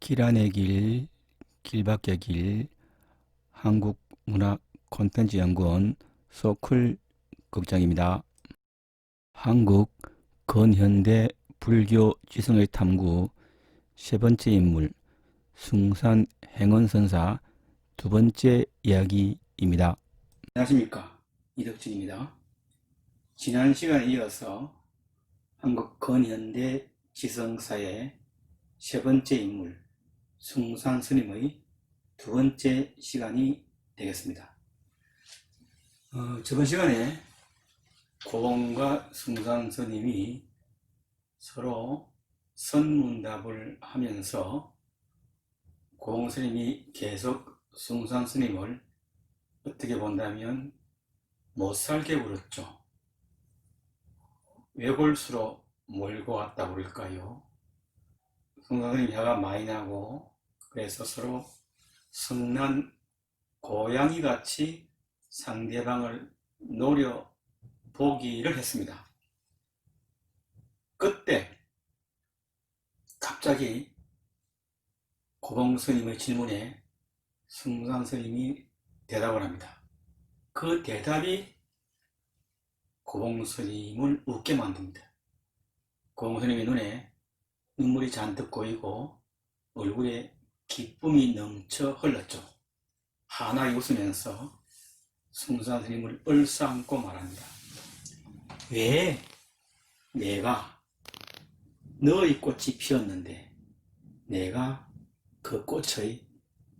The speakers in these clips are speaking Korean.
길 안의 길, 길밖의 길, 한국문화콘텐츠연구원 소클 극장입니다. 한국 근현대 불교 지성의 탐구 세 번째 인물 숭산 행원선사 두 번째 이야기입니다. 안녕하십니까, 이덕진입니다. 지난 시간에 이어서 한국 근현대 지성사의 세 번째 인물 숭산 스님의 두 번째 시간이 되겠습니다. 저번 시간에 고봉과 숭산 스님이 서로 선문답을 하면서 고봉 스님이 계속 숭산 스님을 어떻게 본다면 못살게 굴었죠. 외골수로 몰고 왔다고 그럴까요? 숭산 스님 화가 많이 나고 그래서 서로 성난 고양이같이 상대방을 노려보기를 했습니다. 그때 갑자기 고봉 스님의 질문에 숭산 스님이 대답을 합니다. 그 대답이 고봉 스님을 웃게 만듭니다. 고봉 스님의 눈에 눈물이 잔뜩 고이고 얼굴에 기쁨이 넘쳐 흘렀죠. 환하게 웃으면서 숭산 스님을 얼싸안고 말합니다. 왜 내가 너의 꽃이 피었는데 내가 그 꽃의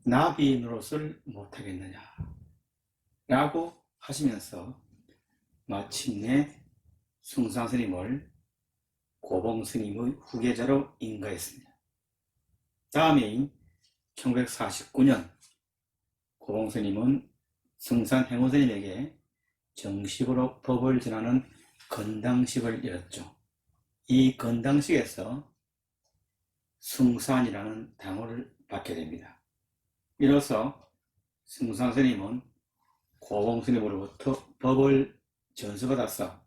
나비 노릇을 못하겠느냐 라고 하시면서 마침내 숭산 스님을 고봉 스님의 후계자로 인가했습니다. 다음해인 1949년 고봉 스님은 숭산 행원 스님에게 정식으로 법을 전하는 건당식을 열었죠. 이 건당식에서 숭산이라는 당호를 받게 됩니다. 이로써 숭산 스님은 고봉 스님으로부터 법을 전수받아서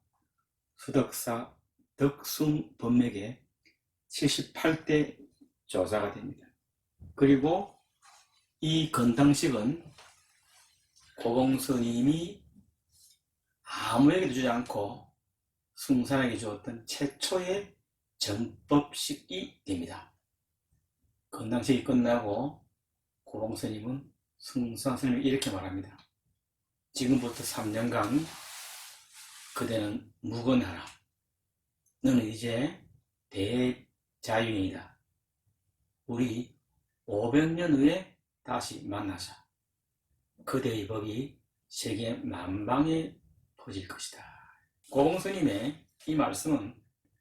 수덕사 덕숭 법맥의 78대 조사가 됩니다. 그리고 이 건당식은 고봉 스님이 아무에게도 주지 않고 숭산에게 주었던 최초의 정법식이 됩니다. 건당식이 끝나고 고봉 스님은 숭산 스님이 이렇게 말합니다. 지금부터 3년간 그대는 묵언하라. 너는 이제 대자유인이다. 우리 500년 후에 다시 만나자. 그대의 법이 세계 만방에 퍼질 것이다. 고봉 스님의 이 말씀은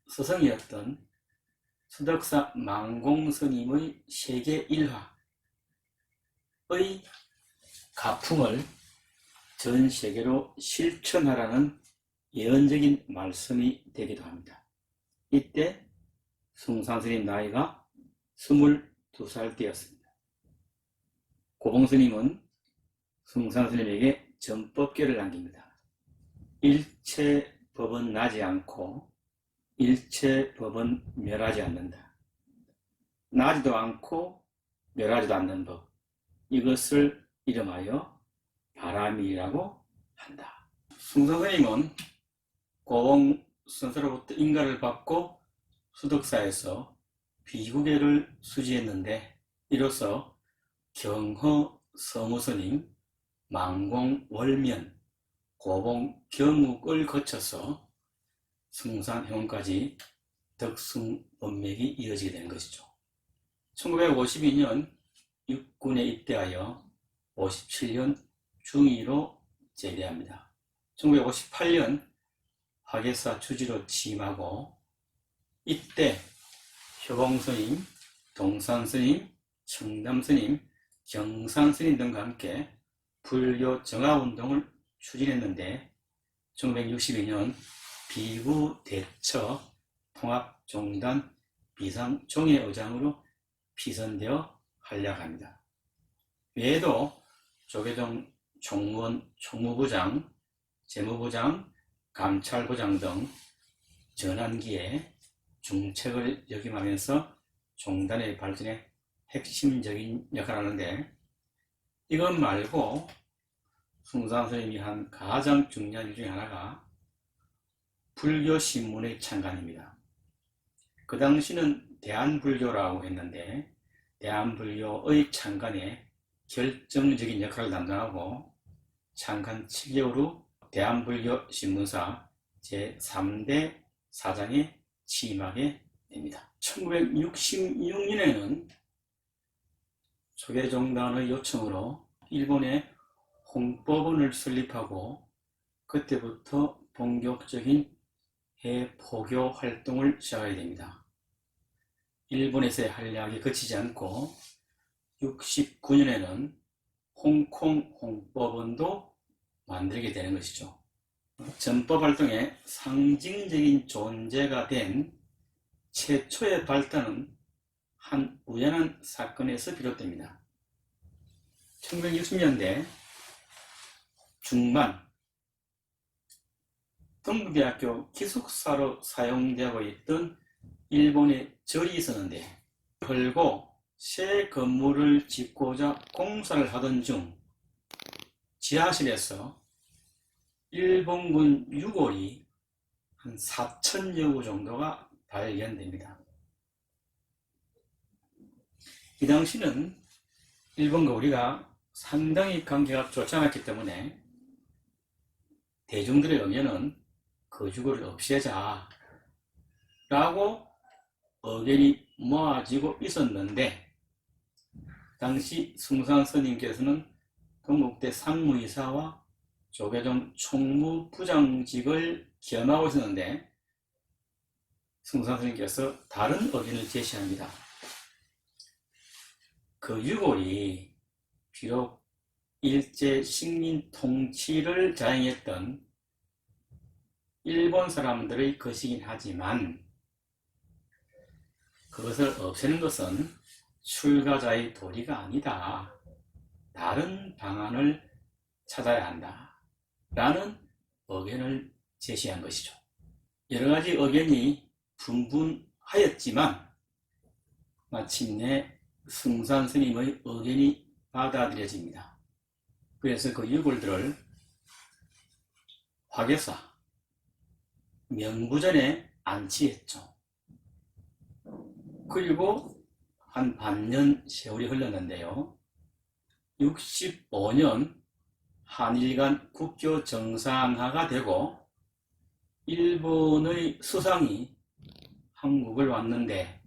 스승이었던 수덕사 망공 스님의 세계 일화의 가풍을 전 세계로 실천하라는 예언적인 말씀이 되기도 합니다. 이때 숭산 스님 나이가 22살 때였습니다. 고봉 스님은 숭산 스님에게 전법계를 남깁니다. 일체 법은 나지 않고 일체 법은 멸하지 않는다. 나지도 않고 멸하지도 않는 법, 이것을 이름하여 바람이라고 한다. 숭산 스님은 고봉 선사로부터 인가를 받고 수덕사에서 비구계를 수지했는데 이로써 경허 서무스님, 망공 월면, 고봉 경욱을 거쳐서 숭산 행원까지 덕숭 법맥이 이어지게 된 것이죠. 1952년 육군에 입대하여 57년 중위로 제대합니다. 1958년 화계사 주지로 취임하고 이때 효봉스님, 동산스님, 청담스님, 경산스님 등과 함께 불교 정화운동을 추진했는데 1962년 비구대처 통합종단 비상종회의장으로 피선되어 활약합니다. 외에도 조계종 총무원 총무부장, 재무부장, 감찰부장 등 전환기에 중책을 역임하면서 종단의 발전에 핵심적인 역할을 하는데, 이것 말고 숭산 스님이 한 가장 중요한 일 중에 하나가 불교신문의 창간입니다. 그 당시는 대한불교라고 했는데, 대한불교의 창간에 결정적인 역할을 담당하고 창간 7개월 후 대한불교 신문사 제3대 사장에 취임하게 됩니다. 1966년에는 조계종단의 요청으로 일본에 홍법원을 설립하고 그때부터 본격적인 해포교 활동을 시작하게 됩니다. 일본에서의 활약이 그치지 않고 69년에는 홍콩 홍법원도 만들게 되는 것이죠. 전법 활동의 상징적인 존재가 된 최초의 발단은 한 우연한 사건에서 비롯됩니다. 1960년대 중반 동부대학교 기숙사로 사용되고 있던 일본의 절이 있었는데, 헐고 새 건물을 짓고자 공사를 하던 중 지하실에서 일본군 유골이 한 4,000여 구 정도가 발견됩니다. 이 당시는 일본과 우리가 상당히 관계가 좋지 않았기 때문에 대중들의 의견은 그 유골을 없애자 라고 의견이 모아지고 있었는데, 당시 숭산 스님께서는 동국대 상무이사와 조계종 총무부장직을 겸하고 있었는데, 숭산 스님께서 다른 의견을 제시합니다. 그 유골이 비록 일제 식민 통치를 자행했던 일본 사람들의 것이긴 하지만 그것을 없애는 것은 출가자의 도리가 아니다. 다른 방안을 찾아야 한다. 라는 의견을 제시한 것이죠. 여러 가지 의견이 분분하였지만 마침내 숭산 스님의 의견이 받아들여집니다. 그래서 그 유골들을 화계사, 명부전에 안치했죠. 그리고 한 반년 세월이 흘렀는데요. 65년 한일 간 국교 정상화가 되고 일본의 수상이 한국을 왔는데,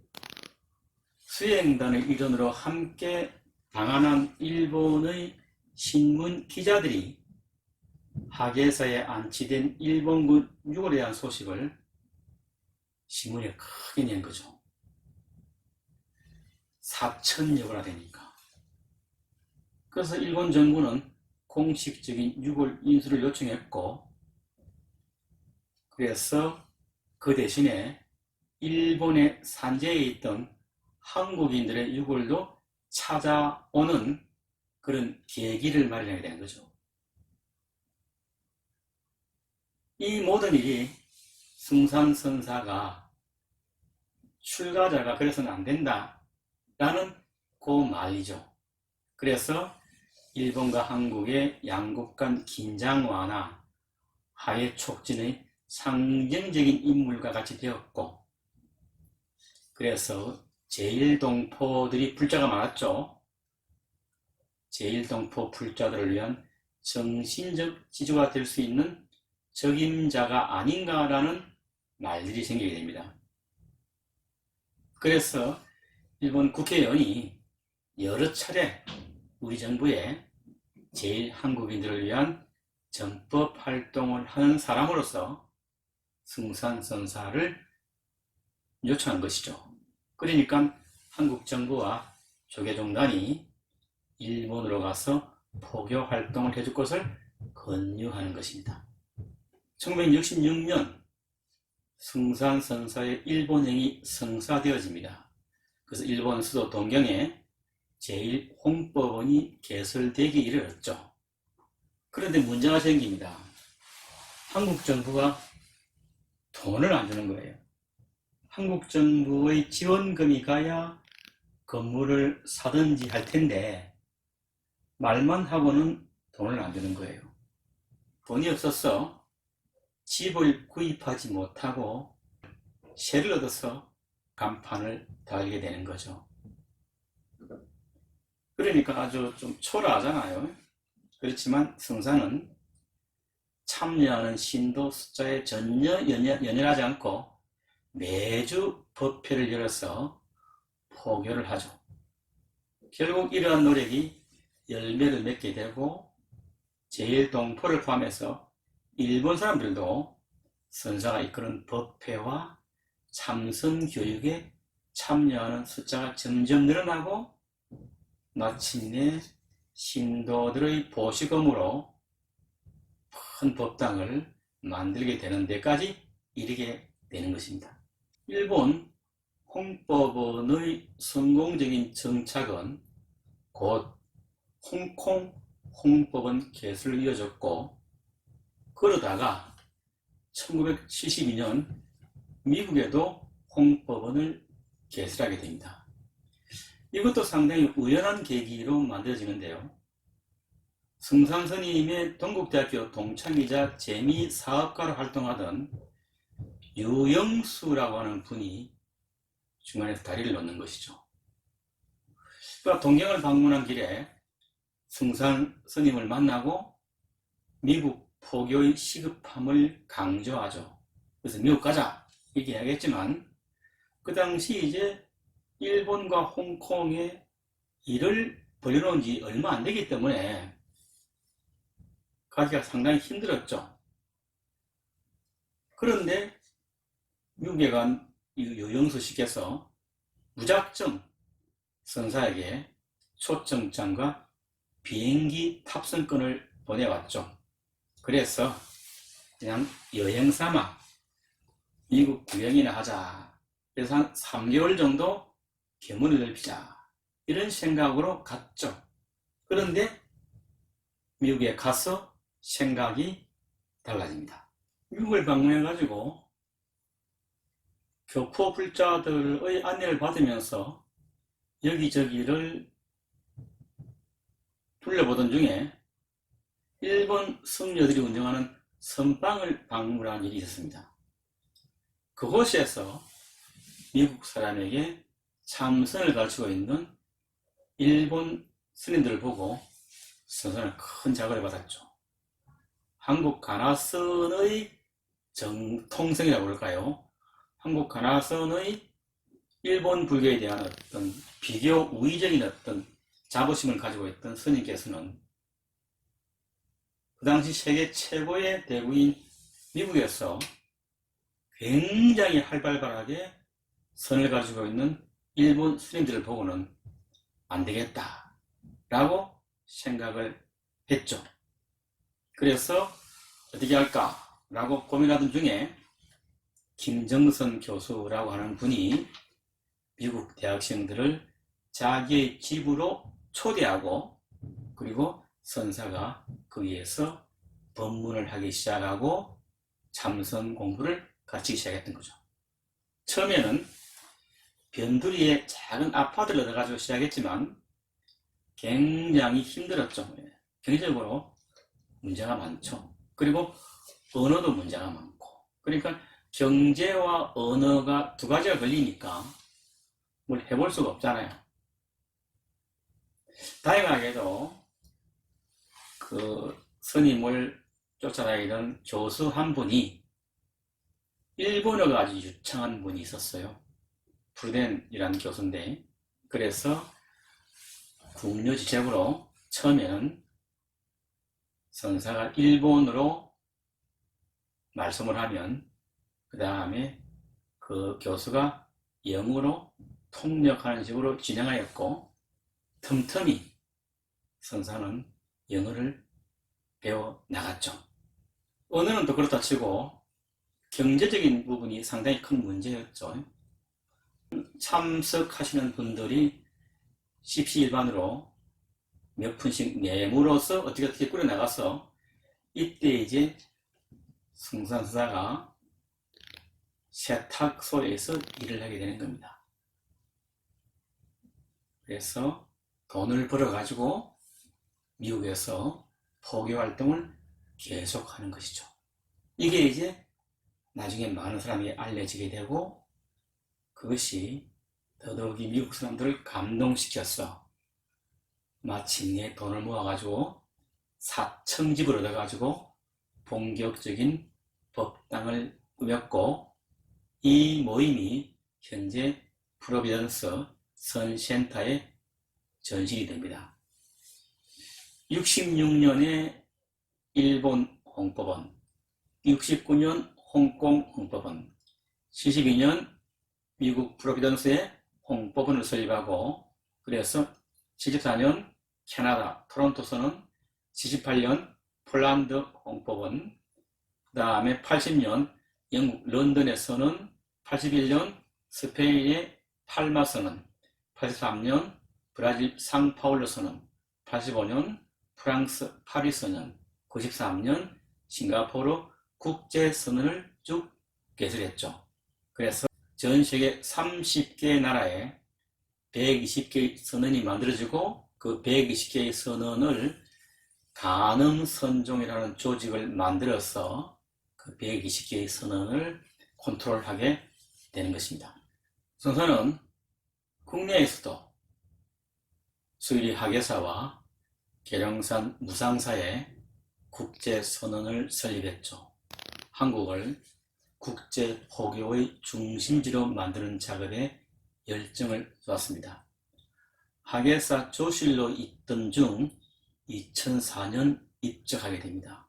수행단의 일원으로 함께 방한한 일본의 신문 기자들이 하계사에 안치된 일본군 유골에 대한 소식을 신문에 크게 낸 거죠. 4,000여 구나 되니까. 그래서 일본 정부는 공식적인 유골 인수를 요청했고, 그래서 그 대신에 일본의 산재에 있던 한국인들의 유골도 찾아오는 그런 계기를 마련하게 되는 거죠. 이 모든 일이 숭산 선사가 출가자가 그래서는 안 된다 라는 그 말이죠. 그래서 일본과 한국의 양국 간 긴장 완화, 화해 촉진의 상징적인 인물과 같이 되었고, 그래서 제1동포들이 불자가 많았죠. 제1동포 불자들을 위한 정신적 지주가 될 수 있는 적임자가 아닌가라는 말들이 생기게 됩니다. 그래서 일본 국회의원이 여러 차례 우리 정부에 제1한국인들을 위한 전법 활동을 하는 사람으로서 숭산 선사를 요청한 것이죠. 그러니까 한국 정부와 조계종단이 일본으로 가서 포교 활동을 해줄 것을 권유하는 것입니다. 1966년 숭산 선사의 일본행이 성사되어집니다. 그래서 일본 수도 동경에 제1홍법원이 개설되기 이르렀죠. 그런데 문제가 생깁니다. 한국 정부가 돈을 안 주는 거예요. 한국 정부의 지원금이 가야 건물을 사든지 할 텐데 말만 하고는 돈을 안 주는 거예요. 돈이 없어서 집을 구입하지 못하고 세를 얻어서 간판을 달게 되는 거죠. 그러니까 아주 좀 초라하잖아요. 그렇지만 성사는 참여하는 신도 숫자에 전혀 연연하지 않고 매주 법회를 열어서 포교를 하죠. 결국 이러한 노력이 열매를 맺게 되고 제일동포를 포함해서 일본 사람들도 선사가 이끄는 법회와 참선 교육에 참여하는 숫자가 점점 늘어나고 마침내 신도들의 보시금으로 큰 법당을 만들게 되는 데까지 이르게 되는 것입니다. 일본 홍법원의 성공적인 정착은 곧 홍콩 홍법원 개설을 이어졌고, 그러다가 1972년 미국에도 홍법원을 개설하게 됩니다. 이것도 상당히 우연한 계기로 만들어지는데요. 성산스님의 동국대학교 동창이자 재미사업가로 활동하던 유영수라고 하는 분이 중간에서 다리를 놓는 것이죠. 그러니까 동경을 방문한 길에 성산스님을 만나고 미국 포교의 시급함을 강조하죠. 그래서 미국 가자 이렇게 이야기했지만 그 당시 이제 일본과 홍콩에 일을 벌여놓은 지 얼마 안 되기 때문에 가기가 상당히 힘들었죠. 그런데 미국에 간 유영수 씨께서 무작정 선사에게 초청장과 비행기 탑승권을 보내왔죠. 그래서 그냥 여행 삼아 미국 구경이나 하자. 그래서 한 3개월 정도 견문을 넓히자. 이런 생각으로 갔죠. 그런데 미국에 가서 생각이 달라집니다. 미국을 방문해가지고 교포 불자들의 안내를 받으면서 여기저기를 둘러보던 중에 일본 승려들이 운영하는 선방을 방문한 일이 있었습니다. 그곳에서 미국 사람에게 참선을 가르치고 있는 일본 스님들을 보고 선사는 큰 자극을 받았죠. 한국 가나선의 정통성이라고 그럴까요? 한국 가나선의 일본 불교에 대한 어떤 비교 우위적인 어떤 자부심을 가지고 있던 스님께서는 그 당시 세계 최고의 대국인 미국에서 굉장히 활발하게 선을 가지고 있는 일본 스님들을 보고는 안 되겠다 라고 생각을 했죠. 그래서 어떻게 할까 라고 고민하던 중에 김정선 교수라고 하는 분이 미국 대학생들을 자기의 집으로 초대하고 그리고 선사가 거기에서 법문을 하기 시작하고 참선 공부를 같이 시작했던 거죠. 처음에는 변두리에 작은 아파트를 얻어가지고 시작했지만 굉장히 힘들었죠. 경제적으로 문제가 많죠. 그리고 언어도 문제가 많고. 그러니까 경제와 언어가 두 가지가 걸리니까 뭘 해볼 수가 없잖아요. 다행하게도 그 스님을 쫓아다니던 교수 한 분이 일본어가 아주 유창한 분이 있었어요. 프루덴이라는 교수인데, 그래서 국료지책으로 처음에는 선사가 일본어로 말씀을 하면 그 다음에 그 교수가 영어로 통역하는 식으로 진행하였고, 틈틈이 선사는 영어를 배워 나갔죠. 언어는 또 그렇다 치고 경제적인 부분이 상당히 큰 문제였죠. 참석하시는 분들이 십시일반으로 몇 푼씩 내므로써 어떻게 꾸려나가서 이때 이제 성산사가 세탁소에서 일을 하게 되는 겁니다. 그래서 돈을 벌어가지고 미국에서 포교 활동을 계속하는 것이죠. 이게 이제 나중에 많은 사람이 알려지게 되고 그것이 더더욱이 미국 사람들을 감동시켰어. 마침내 돈을 모아가지고 사청집을 얻어가지고 본격적인 법당을 꾸몄고 이 모임이 현재 프로비던스 선센터에 전신이 됩니다. 66년에 일본 홍법원, 69년 홍콩 홍법원, 72년 미국 프로비던스에 홍법원을 설립하고 그래서 74년 캐나다 토론토서는 78년 폴란드 홍법원, 그 다음에 80년 영국 런던에서는 81년 스페인의 팔마서는 83년 브라질 상파울루서는 85년 프랑스 파리서는 93년 싱가포르 국제선언을 쭉 개설했죠. 그래서 전 세계 30개 나라에 120개의 선언이 만들어지고 그 120개의 선언을 가늠선종이라는 조직을 만들어서 그 120개의 선언을 컨트롤하게 되는 것입니다. 선선은 국내에서도 수의리 학예사와 계룡산 무상사에 국제선언을 설립했죠. 한국을 국제포교의 중심지로 만드는 작업에 열정을 쏟았습니다. 학예사 조실로 있던 중 2004년 입적하게 됩니다.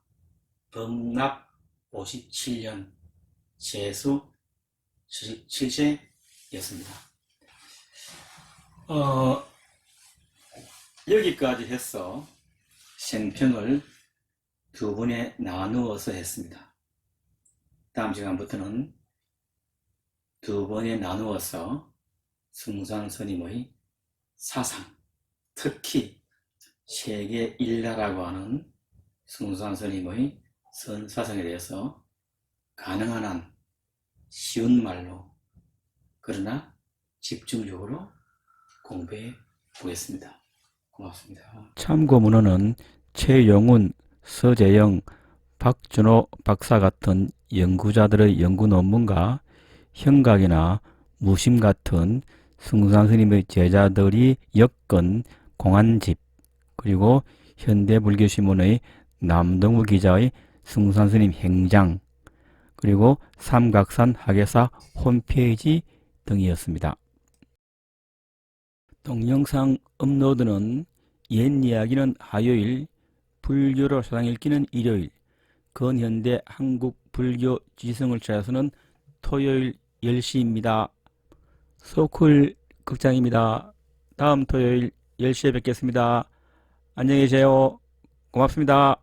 범납 57년, 재수 77세였습니다. 여기까지 해서 생평을 두 번에 나누어서 했습니다. 다음 시간부터는 두 번에 나누어서 승산 스님의 사상, 특히 세계 일라라고 하는 승산 스님의 선사상에 대해서 가능한 한 쉬운 말로 그러나 집중적으로 공부해 보겠습니다. 고맙습니다. 참고 문헌은 최용훈, 서재영, 박준호 박사 같은 연구자들의 연구 논문과 현각이나 무심 같은 승산 스님의 제자들이 엮은 공안집, 그리고 현대불교신문의 남동우 기자의 승산 스님 행장, 그리고 삼각산 학예사 홈페이지 등이었습니다. 동영상 업로드는 옛 이야기는 화요일, 불교로 사상 읽기는 일요일, 근현대 한국 불교 지성을 찾아서는 토요일 10시입니다. 소쿨 극장입니다. 다음 토요일 10시에 뵙겠습니다. 안녕히 계세요. 고맙습니다.